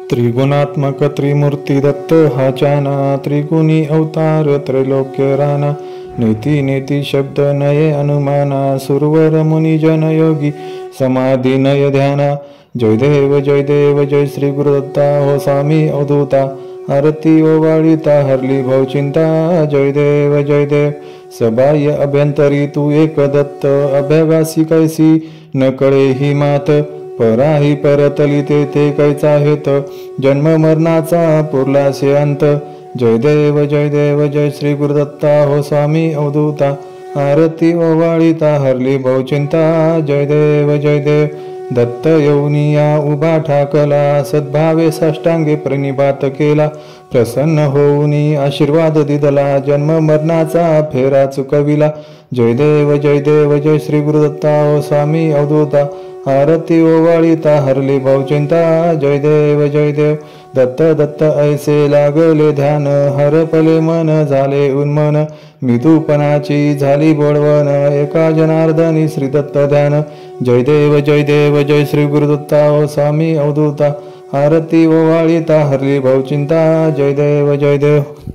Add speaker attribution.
Speaker 1: त्रिगुणात्मक त्रिमूर्ती दत्त हा चाना, त्रिगुणी अवतार त्रैलोक्य राणा। नेती नेती शब्द नये अनुमाना, सुरवर मुनी जन योगी समाधी नय ध्याना। जय देव जय श्री गुरुदत्ता हो स्वामी अवधूता। आरती ओवाळिता हरली भवचिंता, जय देव सबाह्य अभ्यंतरी तू एक दत्त। अभ्यागासी कैसी न कळे ही मात, पराही परतली ते कैचा हेत। जन्म मरणाचा पुरलासे अंत, जय देव जय श्री गुरुदत्ता हो स्वामी अवधूता। आरती ओवाळिता हरली भवचिंता, जय देव दत्त येऊनिया उभा ठाकला, सद्भावे साष्टांगे प्रणिपात केला। प्रसन्न होऊनी आशीर्वाद दिदला, जन्म मरणाचा फेरा चुकविला। जय देव जय श्री गुरुदत्ता हो स्वामी अवधूता। आरती ओवाळिता हरली भवचिंता, जय देव दत्त ऐसे लागले ध्यान। हरपले मन झाले उन्मन, मिदूपणाची झाली बोळवण। एका जनार्दनी श्री दत्त ध्यान, जय देव जय श्री गुरुदत्ता हो स्वामी अवधूता। आरती ओवाळिता हरली भवचिंता, जय देव